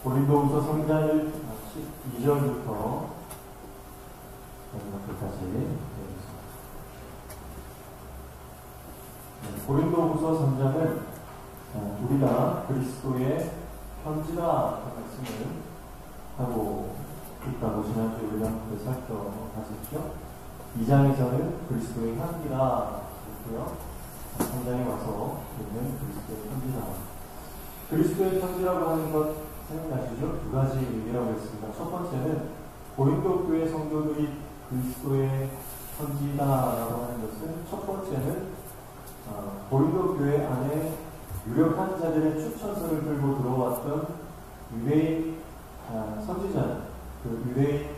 고린도후서 3장 12절부터 여기까지 되겠습니다. 고린도후서 3장은 우리가 그리스도의 편지라는 말씀을 하고 있다고 지난주에 우리가 살펴봤었죠. 2장에서는 그리스도의 향기라 했고요. 3장에 와서 우리는 그리스도의 편지라. 그리스도의 편지라고 하는 것 생각나시죠? 두 가지 의미라고 했습니다. 첫 번째는 고린도 교회 성도들이 그리스도의 편지다라고 하는 것은, 첫 번째는 고린도 교회 안에 유력한 자들의 추천서를 들고 들어왔던 유대인 선지자, 그 유대인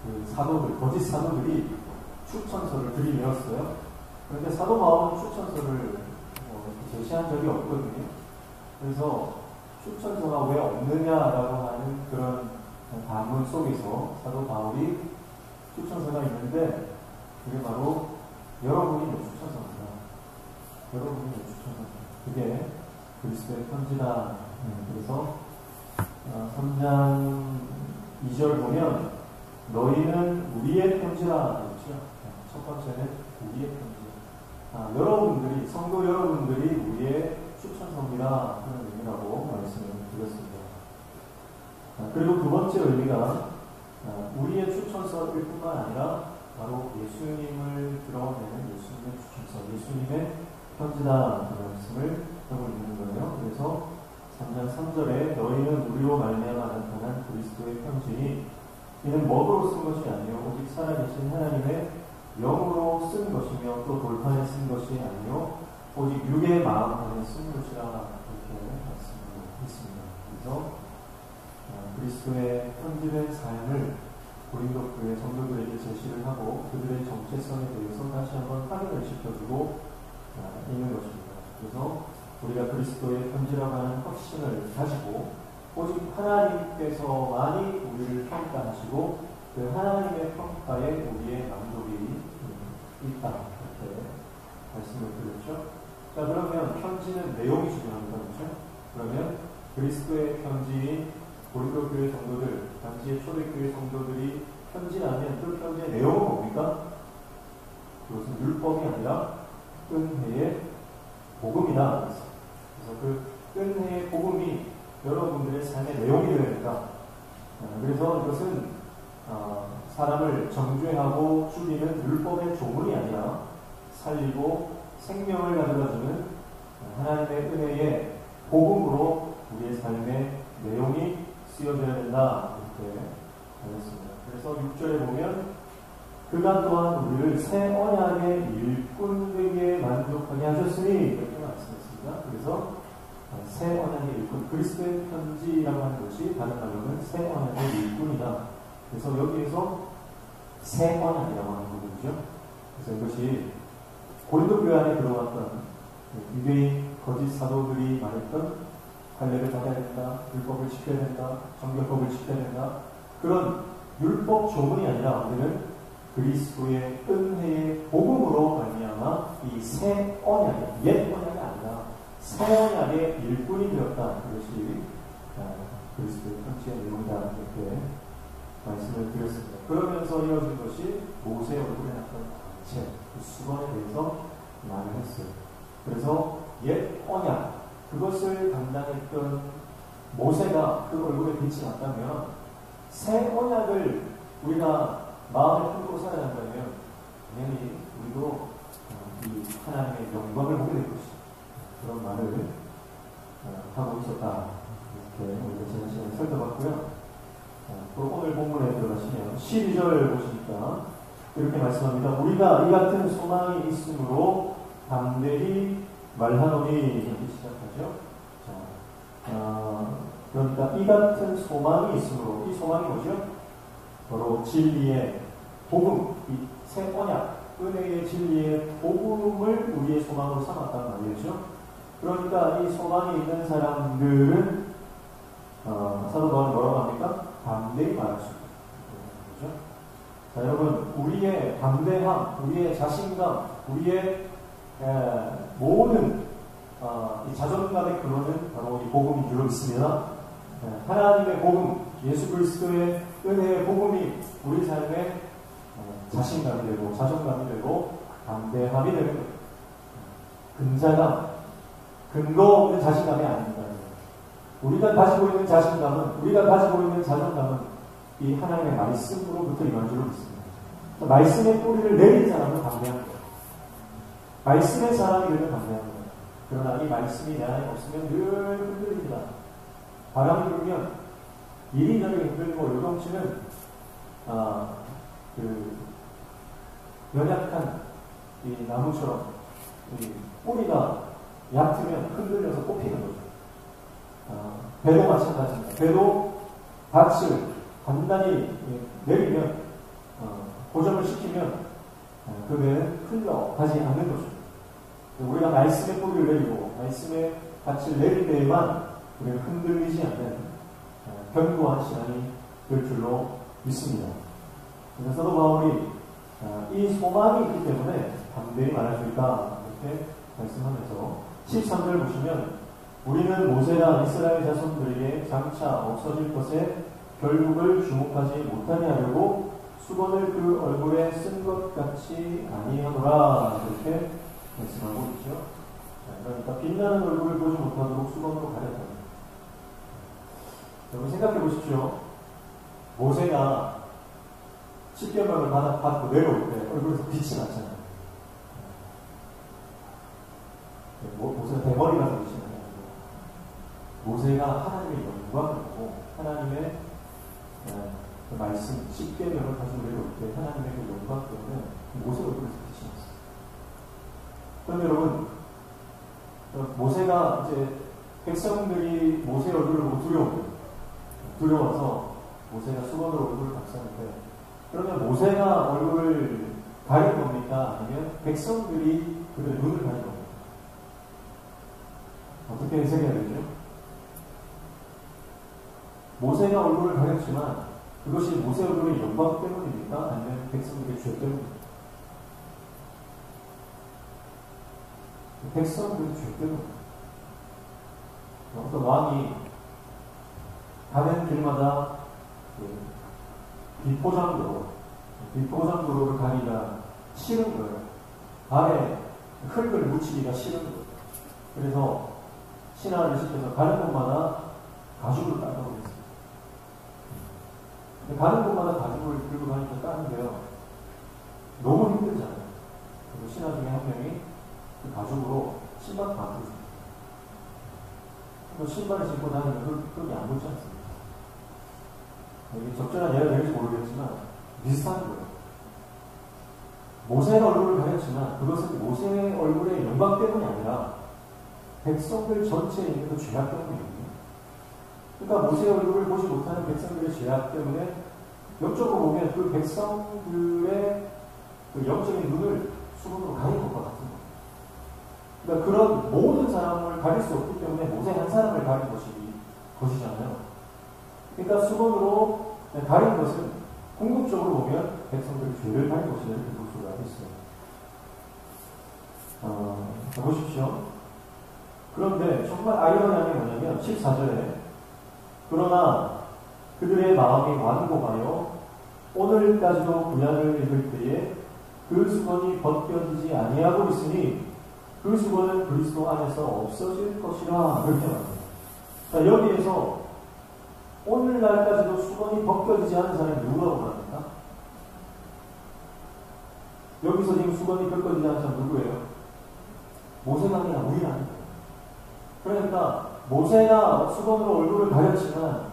그 사도들, 거짓 사도들이 추천서를 들이밀었어요. 그런데 사도 바울은 추천서를 제시한 적이 없거든요. 그래서 추천서가 왜 없느냐라고 하는 그런 반문 속에서 사도 바울이 추천서가 있는데, 그게 바로 여러분이 내 추천서입니다. 여러분이 내 추천서입니다. 그게 그리스도의 편지다. 그래서 3장 2절 보면 너희는 우리의 편지라 그랬죠. 첫 번째는 우리의 편지. 여러분들이, 성도 여러분들이 우리의 추천서입니다. 그런 의미라고 말씀을 드렸습니다. 그리고 두 번째 의미가 우리의 추천서일 뿐만 아니라 바로 예수님을 드러내는 예수님의 추천서, 예수님의 편지다. 그 말씀을 하고 있는 거예요. 그래서 3장 3절에 너희는 우리로 말미암아 나타난 그리스도의 편지니 이는 먹으로 쓴 것이 아니요 오직 살아계신 하나님의 영으로 쓴 것이며 또 돌판에 쓴 것이 아니요 오직 육의 마음 안에 쓴 것이라. 이렇게 말씀했습니다. 그래서 그리스도의 편지된 삶을 고린도 교회 성도들에게 제시를 하고 그들의 정체성에 대해서 다시 한번 확인을 시켜주고 있는 것입니다. 그래서 우리가 그리스도의 편지라고 하는 확신을 가지고 오직 하나님께서만이 우리를 평가하시고 그 하나님의 평가에 우리의 만족이 있다. 이렇게 말씀을 드렸죠. 자, 그러면 편지는 내용이 중요합니다. 그렇죠? 그러면 그리스도의 편지인 고린도 교회 성도들, 당시의 초대교회 성도들이 편지라면 그 편지의 내용은 뭡니까? 그것은 율법이 아니라 은혜의 복음이다. 그래서 그 은혜의 복음이 여러분들의 삶의 내용이 되어야 된다. 그래서 이것은 사람을 정죄하고 죽이는 율법의 조문이 아니라 살리고 생명을 가져다주는 하나님의 은혜의 복음으로 우리의 삶의 내용이 쓰여져야 된다. 이렇게 하였습니다. 그래서 6절에 보면 그가 또한 우리를 새 언약의 일꾼 되게 만족하게 하셨으니 이렇게 말씀했습니다. 그래서 새 언약의 일꾼, 그리스도의 편지라고 하는 것이 다른 말로는 새 언약의 일꾼이다. 그래서 여기에서 새 언약이라고 하는 부분이죠. 그래서 이것이 고린도 교회 안에 들어왔던 유대인 거짓 사도들이 말했던 할례를 받아야 된다, 율법을 지켜야 된다, 정결법을 지켜야 된다, 그런 율법 조문이 아니라 우리는 그리스도의 은혜의 복음으로 말미암아 이 새 언약의, 옛 언약이 아니라 새 언약의 일꾼이 되었다. 그것이 그리스도의 편지의 내용이다. 이렇게 말씀을 드렸습니다. 그러면서 이어진 것이 모세 얼굴에 났던 광채, 그 수건에 대해서 말을 했어요. 그래서 옛 언약, 그것을 담당했던 모세가 그 얼굴에 빛이 났다면 새 언약을 우리가 마음에 품고 살아야 한다면 당연히 우리도 이 하나님의 영광을 보게 될 것이다. 그런 말을 하고 있었다. 이렇게 우리가 지난 시간에 살펴봤고요. 또 오늘 본문에 들어가시면 12절 보시니까 이렇게 말씀합니다. 우리가 이 같은 소망이 있으므로 담대히 말하노니 이렇게 시작하죠. 자, 그러니까 이 같은 소망이 있으므로, 이 소망이 뭐죠? 바로 진리의 복음, 이 새 언약, 은혜의 진리의 복음을 우리의 소망으로 삼았단 말이죠. 그러니까 이 소망이 있는 사람들은 사도 바울이 뭐라고 합니까? 담대히 말할 수 있다. 그렇죠? 자, 여러분, 우리의 담대함, 우리의 자신감, 우리의 모든 이 자존감의 근원은 바로 이 복음인 줄 믿습니다. 하나님의 복음, 예수 그리스도의 은혜의 복음이 우리 삶에 자신감이 되고 자존감이 되고 담대함이 되는 거예요. 근자감, 근거 없는 자신감이 아닙니다. 우리가 가지고 있는 자신감은, 우리가 가지고 있는 자존감은 이 하나님의 말씀으로부터 임한 줄로 믿습니다. 말씀의 뿌리를 내린 사람은 담대한 거예요. 말씀의 사람이 되면 담대한 거예요. 그러나 이 말씀이 내 안에 없으면 늘 흔들립니다. 바람이 불면 이리저리 흔들고 요동치는 연약한 이 나무처럼 이 뿌리가 얕으면 흔들려서 꼽히는 거죠. 배도 마찬가지입니다. 배도 밭을 단단히 내리면 고정을 시키면 그 배는 흘러가지 않는 거죠. 우리가 말씀의 뿌리를 내리고 말씀의 밭을 내릴 때에만 우리가 흔들리지 않는 견고한 신앙이 될 줄로 믿습니다. 그래서 사도 바울이 이 소망이 있기 때문에 담대히 말할 수 있다 이렇게 말씀하면서 13절 보시면 우리는 모세나 이스라엘 자손들에게 장차 없어질 것에 결국을 주목하지 못하게 하려고 수건을 그 얼굴에 쓴 것 같이 아니하노라 이렇게 말씀하고 있죠. 그러니까 빛나는 얼굴을 보지 못하도록 수건으로 가렸다. 여러분 생각해 보십시오. 모세가 십계명을 받고 내려올 때 얼굴에서 빛이 났잖아요. 모세가 대머리라서 빛이 나요. 모세가 하나님의 영광을 보고 하나님의 그 말씀, 십계명을 가지고 내려올 때 하나님의 그 영광 때문에 모세 얼굴에서 빛이 났어요. 그런데 여러분, 모세가 이제 백성들이 모세 얼굴을 보고 두려워서 모세가 수건으로 얼굴을 감쌌는데, 그러면 모세가 얼굴을 가린 겁니까? 아니면 백성들이 그들의 눈을 가린 겁니까? 어떻게 해석해야 되죠? 모세가 얼굴을 가렸지만 그것이 모세 얼굴의 영광 때문입니까? 아니면 백성들의 죄 때문입니까? 백성들의 죄 때문입니다. 어떤 왕이 가는 길마다 비포장도로를 가기가 싫은 거예요. 발에 흙을 묻히기가 싫은 거예요. 그래서 신하를 시켜서 가는 곳마다 가죽을 깔아버렸어요. 가는 곳마다 가죽을 들고 가니까 까는데요. 너무 힘들잖아요. 그리고 신하 중에 한 명이 그 가죽으로 신발 만들었어요. 신발을 신고 다니면 흙이 안 묻지 않습니다. 이게 적절한 예가 될지 모르겠지만 비슷한 거예요. 모세의 얼굴을 가렸지만 그것은 모세의 얼굴의 영광 때문이 아니라 백성들 전체에 있는 그 죄악 때문이거든요. 그러니까 모세의 얼굴을 보지 못하는 백성들의 죄악 때문에 영적으로 보면 그 백성들의 그 영적인 눈을 수건으로 가린 것과 같은 거예요. 그러니까 그런 모든 사람을 가릴 수 없기 때문에 모세 한 사람을 가린 것이잖아요. 그러니까 수건으로 가린 것은 궁극적으로 보면 백성들의 죄를 가린 것이다 이렇게 볼 수가 있어요. 보십시오. 그런데 정말 아이러니한 게 뭐냐면 14절에 그러나 그들의 마음이 완고하여 오늘까지도 구약을 읽을 때에 그 수건이 벗겨지지 아니하고 있으니 그 수건은 그리스도 안에서 없어질 것이라 그렇게 말합니다. 자, 여기에서 오늘날까지도 수건이 벗겨지지 않은 사람이 누구라고 말합니까? 여기서 지금 수건이 벗겨지지 않은 사람 누구예요? 모세가 아니라 우리 아닙니다. 그러니까 모세가 수건으로 얼굴을 가렸지만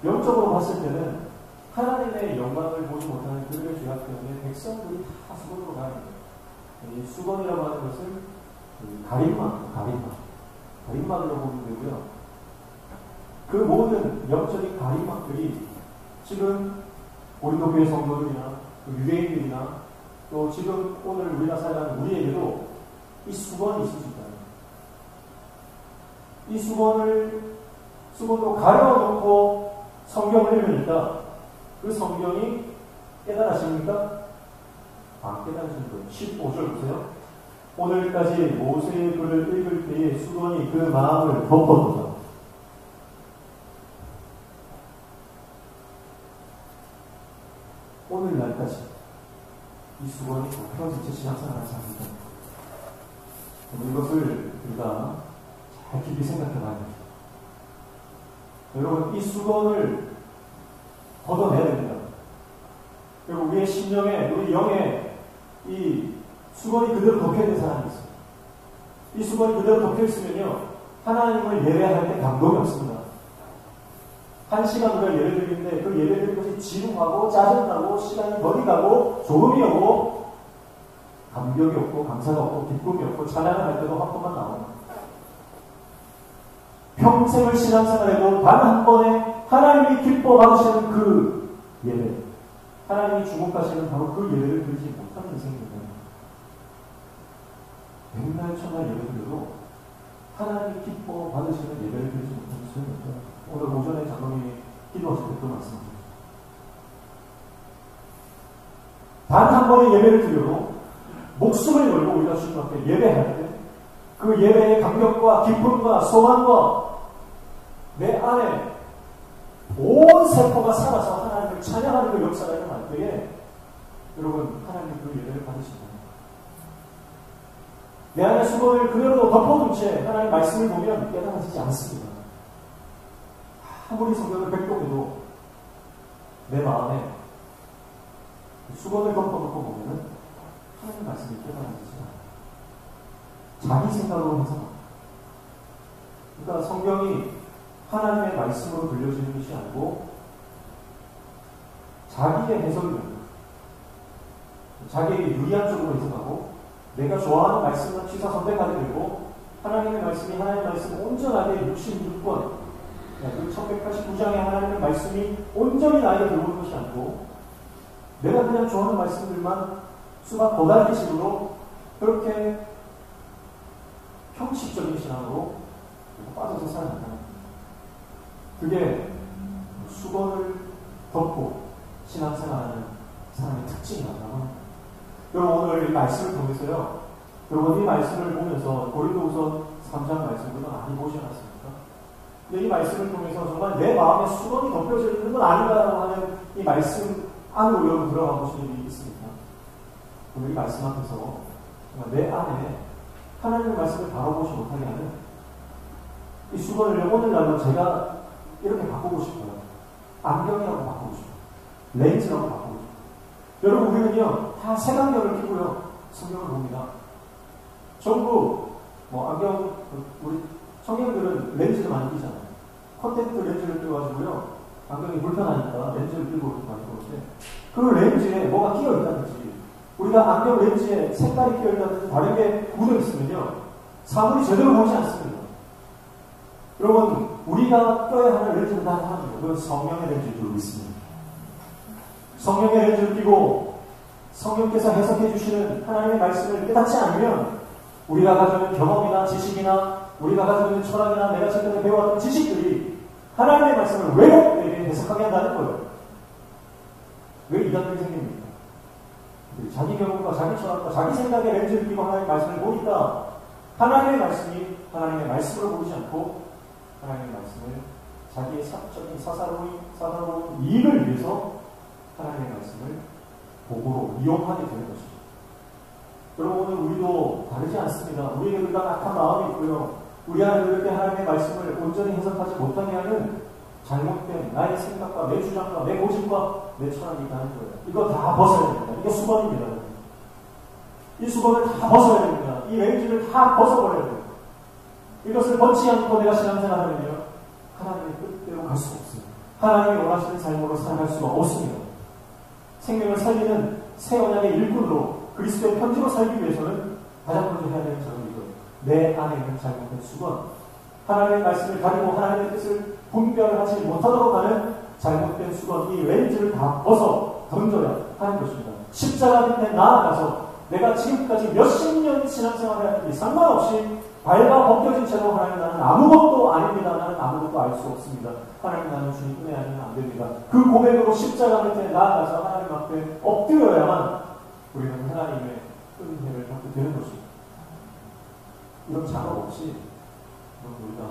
영적으로 봤을 때는 하나님의 영광을 보지 못하는 그들의 죄악 때문에 백성들이 다 수건으로 가는 거예요. 이 수건이라고 하는 것은 가림막이라고 보면 되고요. 그 모든 영적인 가림막들이 지금 고린도 교회 성도들이나 유대인들이나 또 지금 오늘 우리가 살아가는 우리에게도 이 수건이 있을 수 있다. 이 수건으로 가려놓고 성경을 읽으니까 그 성경이 깨달아집니까? 안 깨달아지는 거예요. 15절 보세요. 오늘까지 모세의 글을 읽을 때에 수건이 그 마음을 덮어두다. 오늘날까지 이 수건이 평생체 신앙생활을 사니다. 이것을 우리가 잘 깊이 생각해 봐야 됩니다. 여러분, 이 수건을 걷어내야 됩니다. 그리고 우리의 심령에, 우리 영에 이 수건이 그대로 덮여있는 사람이 있어요. 이 수건이 그대로 덮여있으면요, 하나님을 예배할 때 감동이 없습니다. 한 시간 우리가 예배 드리는데 그 예배 드리는 것이 지루하고 짜증나고 시간이 멀리 가고 졸음이 오고 감격이 없고 감사가 없고 기쁨이 없고 찬양을 할 때도 화법만 나옵니다. 평생을 신앙생활해도 단 한 번에 하나님이 기뻐 받으시는 그 예배, 하나님이 주목하시는 바로 그 예배를 드리지 못하는 인생입니다. 백날 천날 예배 드려도 하나님이 기뻐 받으시는 예배를 드리지 못하는 인생입니다. 오늘 오전에 장로님이 기도하실 때 또 말씀드렸습니다. 단 한 번의 예배를 드려도 목숨을 걸고 우리가 주님 앞에 예배할 때 그 예배의 감격과 기쁨과 소망과 내 안에 온 세포가 살아서 하나님을 찬양하는 그 역사가 일어날 때에 여러분, 하나님 그 예배를 받으신다. 내 안에 수건을 그대로 덮어둔 채 하나님 말씀을 보면 깨달아지지 않습니다. 아무리 성경을 백독해도 내 마음에 수건을 덮어놓고 보면은 하나님 말씀이 깨달아지지 않아요. 자기 생각으로 해석합니다. 그러니까 성경이 하나님의 말씀으로 들려지는 것이 아니고 자기의 해석이 됩니다. 자기에게 유리한 쪽으로 해석하고 내가 좋아하는 말씀을 취사 선택하게 되고 하나님의 말씀이 하나님의 말씀 온전하게 66권 그 1189장의 하나님의 말씀이 온전히 나에게 들어오는 것이 아니고 내가 그냥 좋아하는 말씀들만 수박 고달기식으로 그렇게 형식적인 신앙으로 빠져서 살아간다. 그게 수건을 덮고 신앙생활하는 사람의 특징이라고. 여러분, 오늘 이 말씀을 통해서요, 여러분 이 말씀을 보면서 고린도후서 3장 말씀보다 많이 보셔놨습니까? 근데 이 말씀을 통해서 정말 내 마음에 수건이 덮여져 있는 건 아닌가라고 하는 이 말씀 안으로 여러분 들어가 보신 일이 있습니까? 오늘 이 말씀 앞에서 정말 내 안에 하나님의 말씀을 바라보지 못하게 하는 이 수건을 오늘날로 제가 이렇게 바꾸고 싶어요. 안경이라고 바꾸고 싶어요. 렌즈라고 바꾸고 싶어요. 여러분, 우리는요, 다 색안경을 끼고요, 성경을 봅니다. 전부, 안경, 우리 청년들은 렌즈를 많이 끼잖아요. 컨택트 렌즈를 끼워가지고요, 안경이 불편하니까 렌즈를 끼고 많이 보는데, 그 렌즈에 뭐가 끼어 있다든지, 우리가 안경 렌즈에 색깔이 끼어 있다든지, 다른 게 묻어 있으면요, 사물이 제대로 보이지 않습니다. 여러분, 우리가 껴야 하는 렌즈는 다 하나입니다. 그건 성령의 렌즈를 끼고 있습니다. 성령의 렌즈를 끼고 성령께서 해석해 주시는 하나님의 말씀을 깨닫지 않으면 우리가 가지고 있는 경험이나 지식이나 우리가 가지고 있는 철학이나 내가 최근에 배워왔던 지식들이 하나님의 말씀을 왜곡되게 해석하게 한다는 거예요. 왜 이단들이 생깁니까? 자기 경험과 자기 철학과 자기 생각의 렌즈를 끼고 하나님의 말씀을 보니까 하나님의 말씀이 하나님의 말씀으로 보이지 않고 하나님의 말씀을 자기의 사적인 사사로운 이익을 위해서 하나님의 말씀을 도구로 이용하게 되는 것이죠. 여러분, 오늘 우리도 다르지 않습니다. 우리에게 우리가 악한 마음이 있고요. 우리 안에 그렇게 하나님의 말씀을 온전히 해석하지 못하게 하는 잘못된 나의 생각과 내 주장과 내 고집과 내 철학이 있다는 거예요. 이거 다 벗어야 됩니다. 이게 수건입니다. 이 수건을 다 벗어야 됩니다. 이 렌즈를 다 벗어버려야 됩니다. 이것을 벗지 않고 내가 신앙생활하면요, 하나님의 뜻대로 갈 수가 없어요. 하나님이 원하시는 삶으로 살아갈 수가 없습니다. 생명을 살리는 새 언약의 일꾼으로 그리스도의 편지로 살기 위해서는 가장 먼저 해야 되는 작업이 이거예요. 내 안에 있는 잘못된 수건, 하나님의 말씀을 가리고 하나님의 뜻을 분별하지 못하도록 하는 잘못된 수건, 이 렌즈를 다 벗어 던져야 하는 것입니다. 십자가 밑에 나아가서 내가 지금까지 몇십 년 신앙생활을 했는지 상관없이 발가 벗겨진 채로 하나님, 나는 아무것도 아닙니다. 나는 아무것도 알 수 없습니다. 하나님, 나는 주님 은혜 아니면 안 됩니다. 그 고백으로 십자가 밑에 나아가서 하나님 앞에 엎드려야만 우리는 하나님의 은혜를 받게 되는 것입니다. 이런 작업 없이 우리가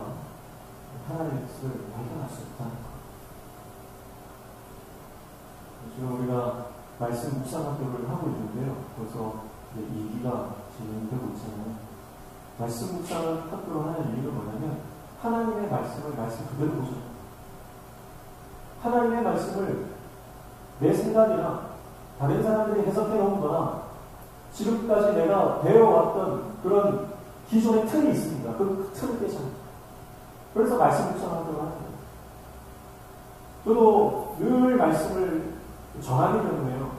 하나님의 뜻을 발견할 수 없다는 것. 지금 우리가 말씀 묵상 학교를 하고 있는데요. 그래서 2기가 진행되고 있잖아요. 말씀 묵상 학교를 하는 이유는 뭐냐면 하나님의 말씀을 말씀 그대로 보셔요. 하나님의 말씀을 내 생각이나 다른 사람들이 해석해 놓은 거나 지금까지 내가 배워왔던 그런 기존의 틀이 있습니다. 그 틀을 깨잖아요. 그래서 말씀 묵상하도록 하는 거예요. 저도 늘 말씀을 전하기 때문에요.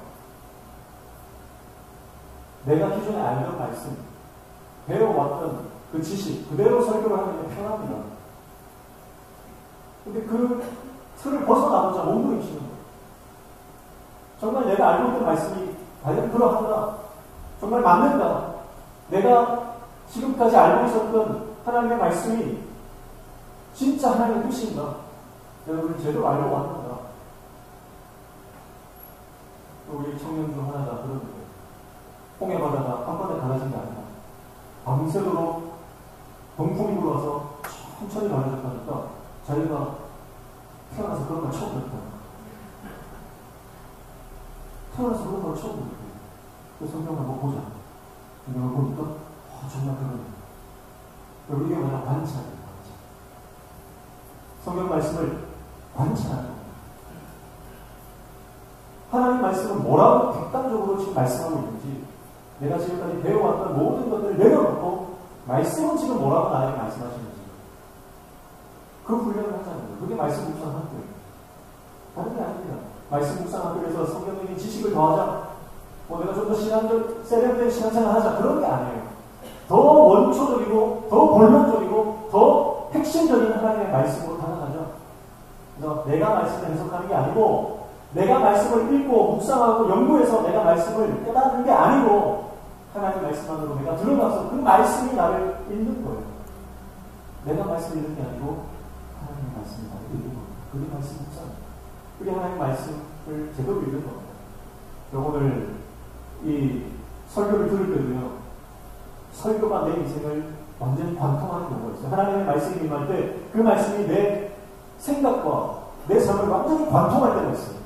내가 기존에 알던 말씀, 배워왔던 그 지식 그대로 설교를 하는 게 편합니다. 근데 그 틀을 벗어나고자 몸부림치는 거예요. 정말 내가 알고 있던 말씀이 과연 그러한가? 정말 맞는가? 내가 지금까지 알고 있었던 하나님의 말씀이 진짜 하나님의 뜻인가? 여러분 제대로 알고 왔는가? 우리 청년 중 하나가 그런 거예요. 홍해바다가 한 번에 갈라진 게 아니라 밤새도록 동풍이 불어와서 천천히 갈라졌다니까 자기가 태어나서 그런 걸 처음 듣다. 태어나서 그런 걸 처음 듣다. 그 성경을 한번 보자. 성경을 보니까 정말 그러네. 여러분 이게 뭐냐? 관찰이에요. 관찰. 성경 말씀을 관찰하는 거예요. 하나님 말씀은 뭐라고 객관적으로 지금 말씀하고 있는지 내가 지금까지 배워왔던 모든 것들을 내려놓고 말씀은 지금 뭐라고 나에게 말씀하시는지 그 훈련을 하자는 거예요. 그게 말씀 묵상 학교예요. 다른 게 아닙니다. 말씀 묵상 학교에서 성경적인 지식을 더하자, 내가 좀 더 신앙적, 세련된 신앙생활 하자, 그런 게 아니에요. 더 원초적이고, 더 본론적이고, 더 핵심적인 하나님의 말씀으로 다가가자. 그래서 내가 말씀을 해석하는 게 아니고, 내가 말씀을 읽고, 묵상하고, 연구해서 내가 말씀을 깨닫는 게 아니고, 하나님의 말씀 안으로 내가 들어가서 그 말씀이 나를 읽는 거예요. 내가 말씀을 읽는 게 아니고, 하나님의 말씀이 나를 읽는 겁니다. 그게 말씀 묵상입니다. 그게 하나님의 말씀을 제대로 읽는 겁니다. 오늘 이 설교를 들을 때도요, 설교가 내 인생을 완전히 관통하는 경우가 있어요. 하나님의 말씀이 임할 때 그 말씀이 내 생각과 내 삶을 완전히 관통할 때가 있어요.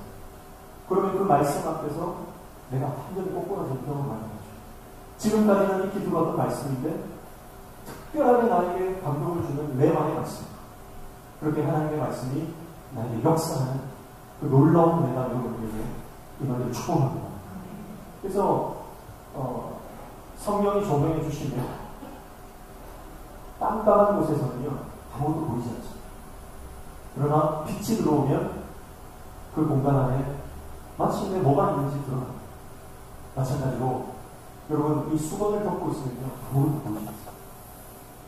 그러면 그 말씀 앞에서 내가 완전히 꼬꾸라진 경험을 많이 하죠. 지금까지는 익히 들어왔던 말씀인데 특별하게 나에게 감동을 주는 내만의 말씀. 그렇게 하나님의 말씀이 나에게 역사하는 그 놀라운 내가 여러분에게 이번에 축복합니다. 그래서 성령이 조명해 주시면 깜깜한 곳에서는요 아무것도 보이지 않죠. 그러나 빛이 들어오면 그 공간 안에 마침내 뭐가 있는지 들어갑니다. 마찬가지로 여러분 이 수건을 덮고 있으면요 아무것도 보이지 않습니다.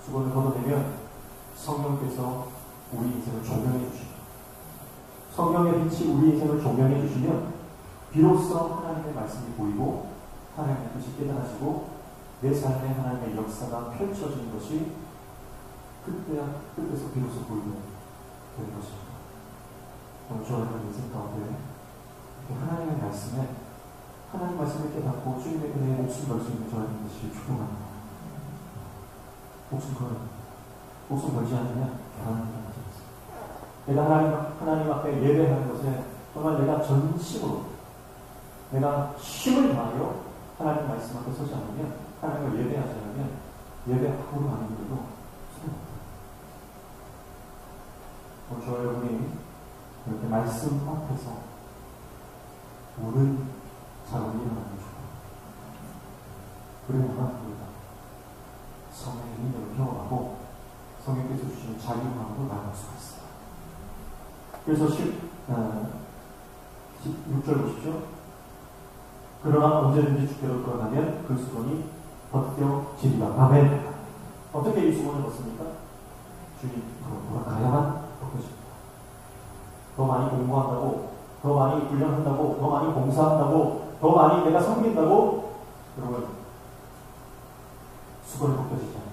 수건을 걷어내면 성령께서 우리 인생을 조명해 주십니다. 성령의 빛이 우리 인생을 조명해 주시면 비로소 하나님의 말씀이 보이고 하나님의 뜻이 깨달아지고 내 삶에 하나님의 역사가 펼쳐지는 것이 그때서 비로소 보이게 되는 것입니다. 오늘 저는 인생 가운데 하나님의 말씀에 하나님 말씀을 깨닫고 주님의 은혜에 목숨 걸 수 있는 저는 것이 축복합니다. 목숨 걸지 않으면 결혼하는 게 맞습니다. 내가 하나님 앞에 예배하는 것에 정말 내가 전심으로 내가 힘을 다하여 하나님 말씀 앞에 서지 않으면 하나님을 예배하지 않으면 예배 앞으로 가는 길도 소용없다. 저와 여러분이 이렇게 말씀 앞에서 모든 작업이 일어나는 줄 그래야만 우리가 성령의 능력을 경험하고 성령께서 주시는 자유함으로 나갈 수가 있어요. 그래서 16절 보십시오. 그러나 언제든지 주께로 돌아가면 그 수건이 벗겨지리라. 아멘. 어떻게 이 수건을 벗습니까? 주님 돌아가야만 벗겨집니다. 더 많이 공부한다고, 더 많이 훈련한다고, 더 많이 봉사한다고, 더 많이 내가 섬긴다고 여러분 수건이 벗겨지지 않아요.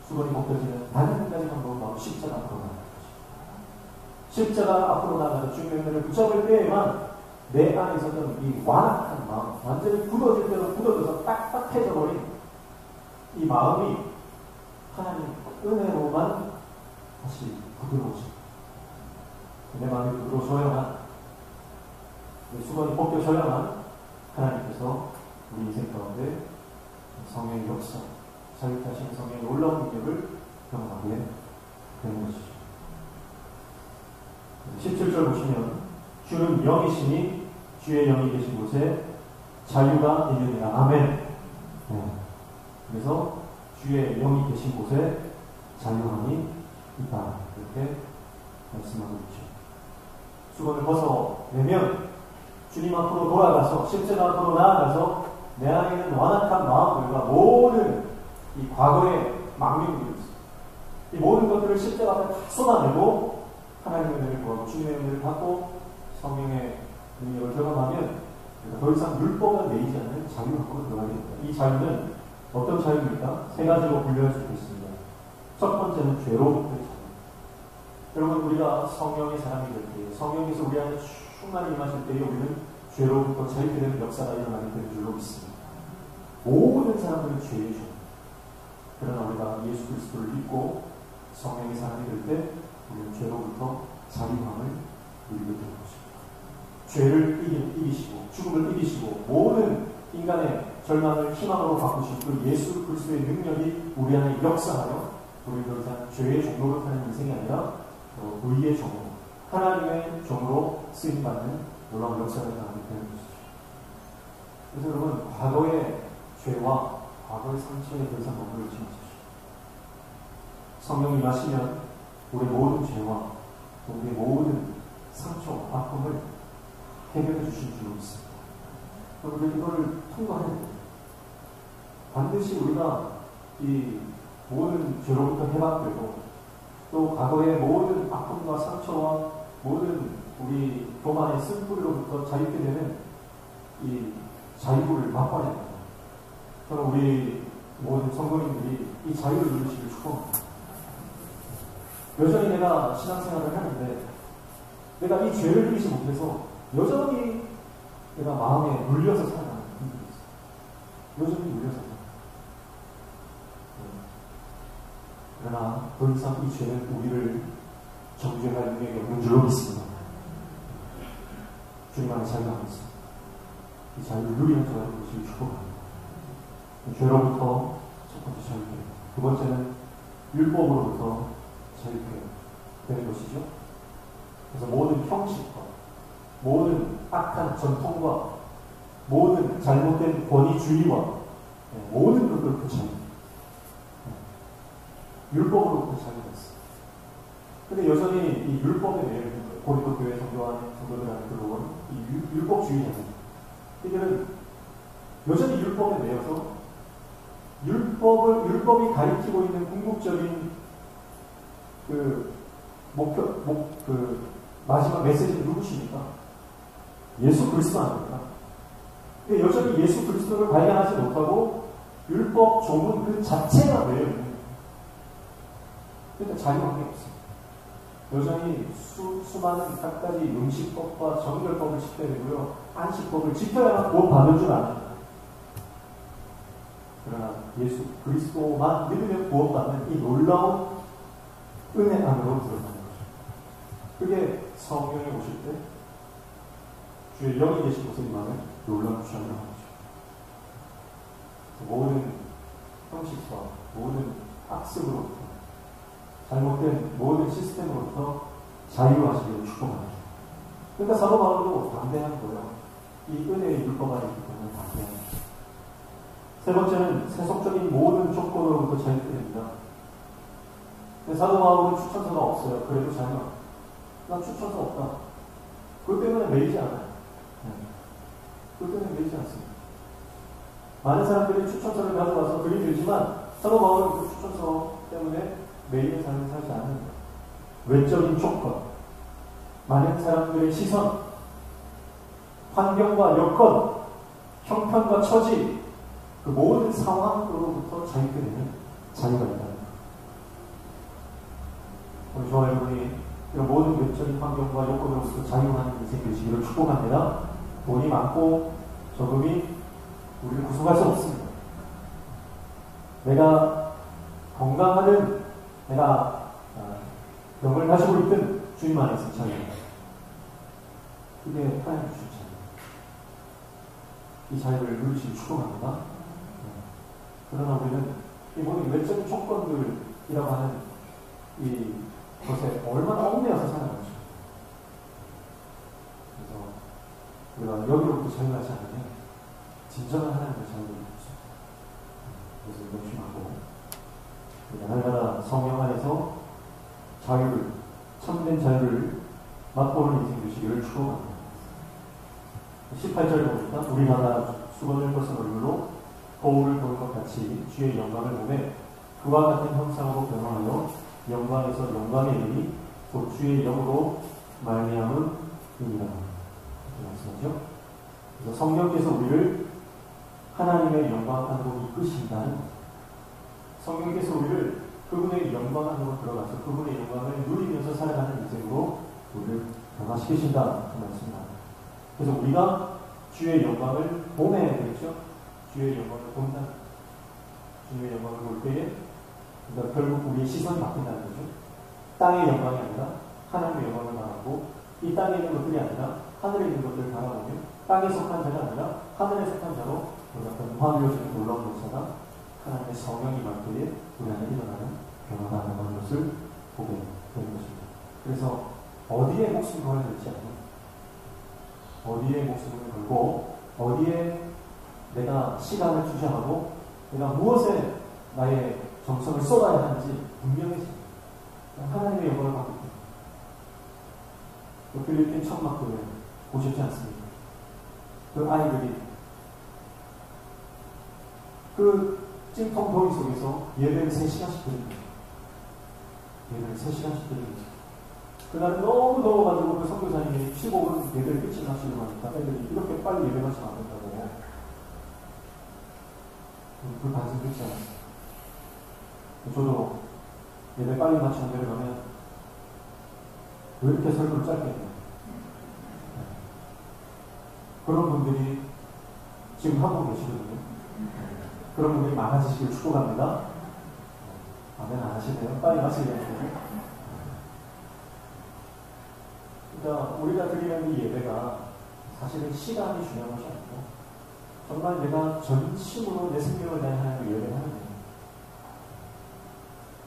수건이 벗겨지는 단 한 가지 방법은 바로 십자가 앞으로 나가는 것입니다. 십자가 앞으로 나가서 주님의 은혜를 붙잡을 때에만 내 안에 있었던 이 완악한 마음, 완전히 굳어질 때로 굳어져서 딱딱해져 버린 이 마음이 하나님 은혜로만 다시 부드러워집니다. 내 마음이 부드러워져야만, 내 수건이 벗겨져야만 통해서 우리 인생 가운데 성령의 역사, 자유케 하시는 성령의 놀라운 능력을 경험하게 되는 것이죠. 17절 보시면 주는 영이시니 주의 영이 계신 곳에 자유가 있느니라. 아멘. 네. 그래서 주의 영이 계신 곳에 자유함이 있다. 이렇게 말씀하고 있죠. 수건을 벗어내면 주님 앞으로 돌아가서 십자가 앞으로 나아가서 내 안에 있는 완악한 마음들과 모든 이 과거의 망명들이 있어요. 이 모든 것들을 십자가 앞에 다 쏟아내고 하나님의 은혜를 구하고 주님의 은혜를 받고 성령의 능력을 경험하면 더 이상 율법에 매이지 않는 자유 앞으로 들어가게 됩니다. 이 자유는 어떤 자유입니까? 세 가지로 분류할 수 있습니다. 첫 번째는 죄로부터의 자유. 여러분, 우리가 성령의 사람이 될 때, 성령께서 우리 안에 충만히 임하실 때에 우리는 죄로부터 자유케 되는 역사가 일어나게 되는 줄로 믿습니다. 모든 사람들은 죄의 종. 그러나 우리가 예수 그리스도를 믿고 성령의 사람이 될 때 우리는 죄로부터 자유함을 누리게 되는 것입니다. 죄를 이기시고 죽음을 이기시고 모든 인간의 절망을 희망으로 바꾸신 그 예수 그리스도의 능력이 우리 안에 역사하여 우리는 더 이상 죄의 종로로 사는 인생이 아니라 의의 종로, 하나님의 종으로 쓰임받는 놀라운 역사를 나누게 되는 것이죠. 그래서 여러분, 과거의 죄와 과거의 상처에 더 이상 머무르지 마십시오. 성령이 임하시면 우리의 모든 죄와 우리의 모든 상처, 아픔을 해결해 주신 줄로 믿습니다. 우리가 이거를 통과해야 돼요. 반드시 우리가 이 모든 죄로부터 해방되고 또 과거의 모든 아픔과 상처와 모든 우리 교만의 쓴뿌리로부터 자유케 되는 이 자유를 맛봐야 됩니다. 저는 우리 모든 성도님들이 이 자유를 누리시길 축복합니다. 여전히 내가 신앙생활을 하는데 내가 이 죄를 이기지 못해서 여전히 내가 마음에 물려서 살아가는 분들이 있어요. 여전히 물려서 살아가는. 그러나 더 이상 이 죄는 우리를 정죄할 능력이 없는 줄로 믿습니다. 주님 안에 자유가 있습니다. 이 자유를 누리는 저와 것을 축복합니다. 죄로부터 첫 번째 자유케, 두 번째는 율법으로부터 자유케 되는 것이죠. 그래서 모든 형식과 모든 악한 전통과 모든 잘못된 권위주의와 모든 것들을 자유. 율법으로부터 자유가 있어요. 근데 여전히 이 율법에 매여 있는 거예요. 고린도 교회 성도들 안에 들어온 이 율법주의자들. 이들은 여전히 율법에 매여서 율법이 가리키고 있는 궁극적인 그 마지막 메시지는 누구십니까? 예수 그리스도 아닙니까? 근데 여전히 예수 그리스도를 발견하지 못하고 율법 조문 그 자체가 매여 있는 거예요. 그러니까 자유한 게 없어요. 여전히 수많은 각가지 음식법과 정결법을 지켜야 되고요. 안식법을 지켜야만 구원받을 줄 아는. 그러나 예수 그리스도만 믿으면 구원받는 이 놀라운 은혜 안으로 들어가는 거죠. 그게 성령이 오실 때 주의 영이 계신 곳에 임하는 놀라운 주장을 하는 거죠. 모든 형식과 모든 학습으로부터 잘못된 모든 시스템으로부터 자유하시기를 축복합니다. 그러니까 사도 바울도 담대한 거예요. 이 은혜의 율법 안에 있기 때문에 담대한 거죠. 세 번째는 세속적인 모든 조건으로부터 자유케 됩니다. 사도 바울은 추천서가 없어요. 그래도 자유가. 난 추천서 없다. 그것 때문에 매이지 않아요. 그것 때문에 매이지 않습니다. 많은 사람들이 추천서를 가져와서 글이 들지만 사도 바울은 그 추천서 때문에 매일의 삶을 살지 않는 거예요. 외적인 조건, 많은 사람들의 시선, 환경과 여건, 형편과 처지, 그 모든 상황으로부터 자유케 되는 자유가 있다는 거예요. 우리 저와 여러분이 이런 모든 외적인 환경과 여건으로부터 자유한 인생 되시기를 축복합니다. 돈이 많고 적음이 우리를 구속할 수 없습니다. 내가 건강하든 내가 병을 가지고 있든 주님 안에서 자유입니다. 그게 하나님 주신 자유. 이 자유를 누리시기 축복합니다. 그러나 우리는 이 모든 외적인 조건들이라고 하는 이 것에 얼마나 얽매여서 살아가죠. 그래서 우리가 여기로부터 자유하지 않으면 진정한 하나님의 자유를 누리죠. 그래서 명심하고 날마다 성령 안에서 자유를, 참된 자유를 맛보는 인생 되시기를 축복합니다. 18절 보니까 우리마다 수건을 벗은 얼굴로 거울을 보는 것 같이 주의 영광을 보매 그와 같은 형상으로 변화하여 영광에서 영광에 이르니 곧 주의 영으로 말미암음이니라. 이렇게 말씀하죠. 그래서 성령께서 우리를 하나님의 영광 안으로 이끄신다는 것. 성령께서 우리를 그분의 영광 안으로 들어가서 그분의 영광을 누리면서 살아가는 인생으로 우리를 변화시키신다. 그 말씀입니다. 그래서 우리가 주의 영광을 보내야 되겠죠. 주의 영광을 본다. 주의 영광을 볼 때에 그러니까 결국 우리의 시선이 바뀐다는 거죠. 땅의 영광이 아니라 하나님의 영광을 바라보고 이 땅에 있는 것들이 아니라 하늘에 있는 것들을 바라보며 땅에 속한 자가 아니라 하늘에 속한 자로 어떤 화려해지는 놀라운 역사가 하나님의 성령이 임할 때에 우리 안에 일어나는 변화가 나는 것을 보게 되는 것입니다. 그래서 어디에 목숨을 걸어야 될지 아니면 어디에 목숨을 걸고 어디에 내가 시간을 투자하고 내가 무엇에 나의 정성을 쏟아야 하는지 분명해집니다. 하나님의 영광을 받고 있습니다. 필리핀 천막교회 보셨지 않습니까? 그 아이들이 그 찜통 더위 속에서 예배를 3시간씩 드립니다. 예배를 3시간씩 드립니다. 그날은 너무 더워가지고 그 선교사님이 15분 예배를 끝이 나시려고 하니까 애들이 이렇게 빨리 예배 마시면 안 된다고. 그 반성 듣지 않았어요. 저도 예배 빨리 마치는 데를 가면 왜 이렇게 설교를 짧게 해요? 그런 분들이 지금 하고 계시거든요. 그런 분들이 많아지시길 축복합니다. 아멘 안 하시네요. 빨리 마치겠습니다. 그러니까 우리가 드리는 이 예배가 사실은 시간이 중요한 것이 아니고 정말 내가 전심으로 내 생명을 다해 하나님을 예배를 하는 거예요.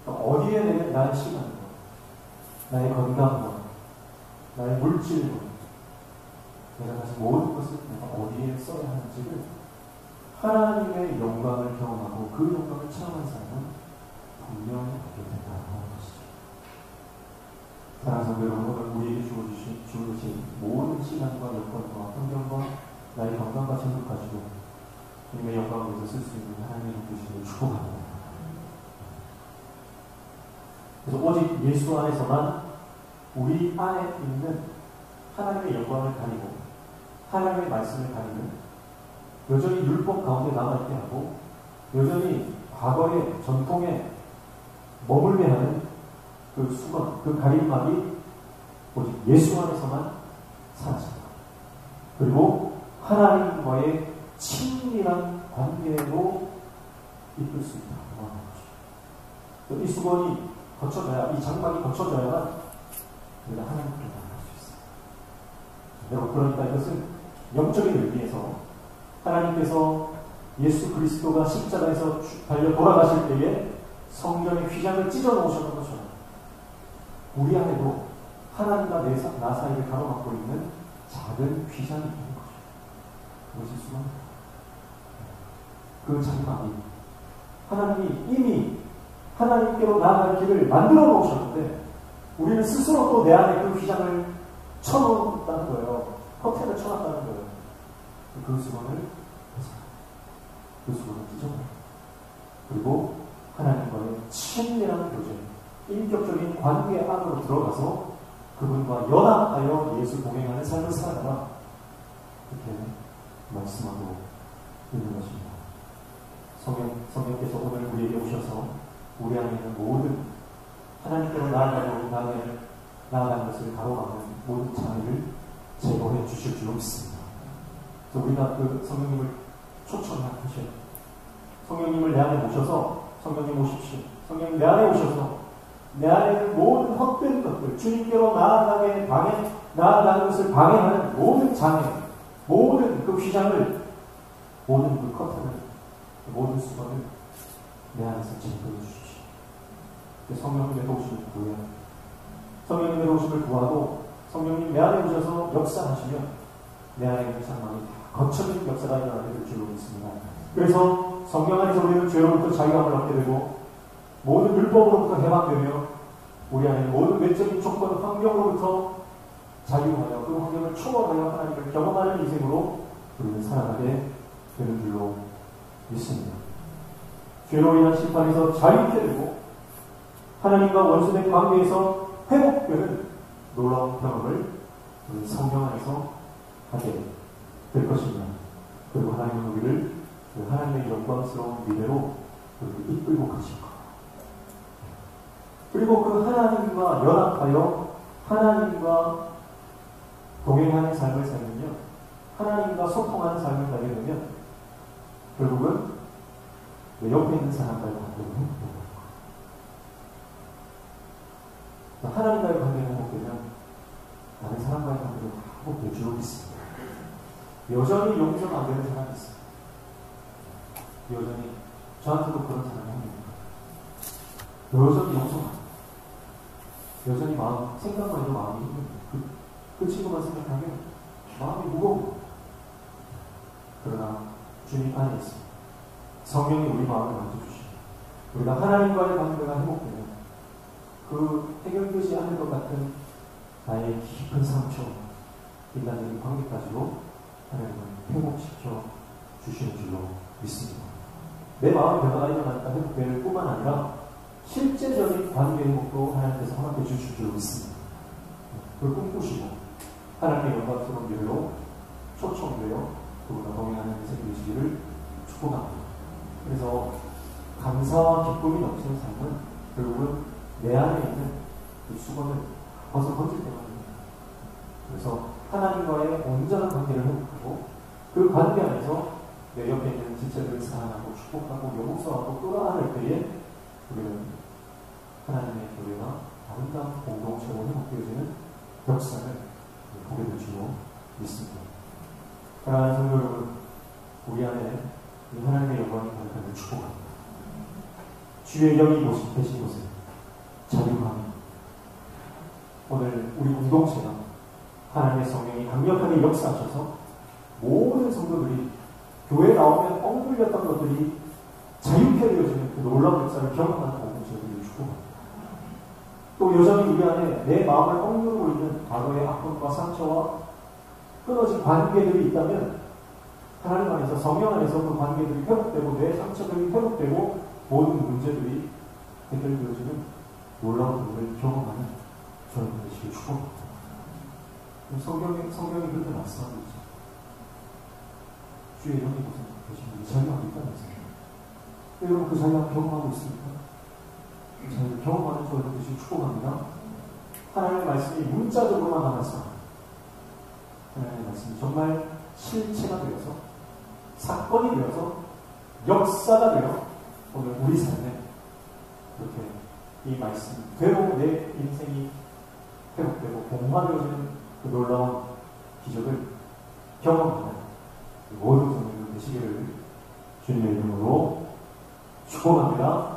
그러니까 어디에 내 나의 시간과 나의 건강과 나의 물질과 내가 가진 모든 것을 내가 어디에 써야 하는지를 하나님의 영광을 경험하고 그 영광을 체험한 사람은 분명히 받게 된다는 것이죠. 사랑하는 성도 여러분, 오늘 우리에게 주어주신 모든 시간과 여건과 환경과 나의 건강과 재물 가지고 주님의 영광을 위해서 쓸 수 있는 하나님의 주심을 축복합니다. 그래서 오직 예수 안에서만 우리 안에 있는 하나님의 영광을 가리고 하나님의 말씀을 가리는 여전히 율법 가운데 남아있게 하고 여전히 과거의 전통에 머물게 하는 그 수건, 그 가림막이 오직 예수 안에서만 사라진다. 그리고 하나님과의 친밀한 관계로 이끌 수 있다고 하는 거죠. 이 수건이 거쳐져야, 이 장막이 거쳐져야만 우리가 하나님께 나아갈 수 있어요. 여러분, 그러니까 이것은 영적인 의미에서 하나님께서 예수 그리스도가 십자가에서 달려 돌아가실 때에 성전의 휘장을 찢어 놓으셨던 것처럼 우리 안에도 하나님과 나 사이를 가로막고 있는 작은 휘장이 있는 거죠. 그것이 수건입니다. 그 장막이 하나님이 이미 하나님께로 나아갈 길을 만들어 놓으셨는데 우리는 스스로 또 내 안에 그 휘장을 쳐놓았다는 거예요. 커튼을 쳐놨다는 거예요. 그 수건을 찢어버려요. 그리고 하나님과의 친밀한 교제, 인격적인 관계 안으로 들어가서 그분과 연합하여 예수 동행하는 삶을 살아가라. 이렇게 말씀하고 있는 것입니다. 성령께서 오늘 우리에게 오셔서 우리 안에 있는 모든 하나님께로 나아가는 것을 가로막는 모든 장애를 제거해 주실 줄 믿습니다. 그래서 우리가 그 성령님을 초청하셔요. 성령님을 내 안에 모셔서 성령님 오십시오. 성령님 내 안에 오셔서 내 안에 있는 모든 헛된 것들, 주님께로 나아가는 것을 방해하는 모든 장애, 모든 그 휘장을 모든 그 커튼을, 모든 수건을 내 안에서 제거해 주십시오. 성령님의 도우심을 구해야 합니다. 성령님의 도우심을 구하고 성령님 내 안에 오셔서 역사하시면 내 안에 있는 상황이 거쳐진 역사가 일어나게 될 줄로 믿습니다. 그래서 성령 안에서 우리는 죄로부터 자유함을 얻게 되고 모든 율법으로부터 해방되며 우리 안에 모든 외적인 조건, 환경으로부터 자유하여 그 환경을 초월하여 하나님을 경험하는 인생으로 우리는 살아가게 되는 줄로 믿습니다. 죄로 인한 심판에서 자유케 되고 하나님과 원수된 관계에서 회복되는 놀라운 경험을 우리 성령 안에서 하게 될 것입니다. 그리고 하나님은 우리를 그 하나님의 영광스러운 미래로 우리를 이끌고 가실 겁니다. 그리고 그 하나님과 연합하여 하나님과 동행하는 삶을 살면요, 하나님과 소통하는 삶을 살게 되면 결국은 내 옆에 있는 사람과의 관계가 행복해요. 하나님과의 관계가 행복되면 다른 사람과의 관계도 행복될 줄 믿습니다. 여전히 용서가 안 되는 사람이 있어요. 여전히 저한테도 그런 사람이 합니다. 여전히 용서가 안 돼요. 여전히 마음, 생각만 해도 마음이 힘듭니다. 그 친구만 생각하면 마음이 무거워. 그러나 주님 안에 있습니다. 성령이 우리 마음을 만져주시고 우리가 하나님과의 관계가 행복되면 그 해결되지 않을 것 같은 나의 깊은 상처, 인간적인 관계까지도 하나님은 회복시켜 주시는 줄로 믿습니다. 내 마음의 변화가 일어나니까 회복될 뿐만 아니라 실제적인 관계 행복도 하나님께서 허락해 주실 줄로 믿습니다. 그걸 꿈꾸시고 하나님의 영광스러운 일로 초청되어 그분과 동행하는 인생이 되시기를 축복합니다. 그래서 감사와 기쁨이 넘치는 삶은 결국은 내 안에 있는 그 수건을 벗어던질 때만입니다. 그래서 하나님과의 온전한 관계를 회복하고 그 관계 안에서 내 옆에 있는 지체들을 사랑하고 축복하고 용서하고 끌어안을 때에 우리는 하나님의 교회가 아름다운 공동체로 회복되어지는 역사를 보게 될 줄로 믿습니다. 사랑하는 성도 여러분, 우리 안에 하나님의 영광이 가득함을 축복합니다. 주의 영이 계신 곳에 자유함이, 오늘 우리 공동체가 하나님의 성령이 강력하게 역사하셔서 모든 성도들이 교회에 나오면 엉눌렸던 것들이 자유케 되어지는 그 놀라운 역사를 경험하는 공동체들을 축복합니다. 또 여전히 우리 안에 내 마음을 엉누르고 있는 과거의 아픔과 상처와 끊어진 관계들이 있다면 하나님 안에서, 성령 안에서 그 관계들이 회복되고 내 상처들이 회복되고 모든 문제들이 해결되어지는 놀라운 일을 경험하는 저는 되시길 축복합니다. 성경이 그렇게 말씀하고 있죠. 주의 영이 계신 분이 자유하고 있다면서요. 여러분 그 자유함 경험하고 있습니까? 그 자유를 경험하는 저는 되시길 축복합니다. 하나님의 말씀이 문자적으로만 남았어. 하나님의 말씀이 정말 실체가 되어서 사건이 되어서 역사가 되어 오늘 우리 삶에 이렇게 이 말씀대로 내 인생이 회복되고 공화되어지는 그 놀라운 기적을 경험하는 모든 성도들 되시기를 주님의 이름으로 축복합니다.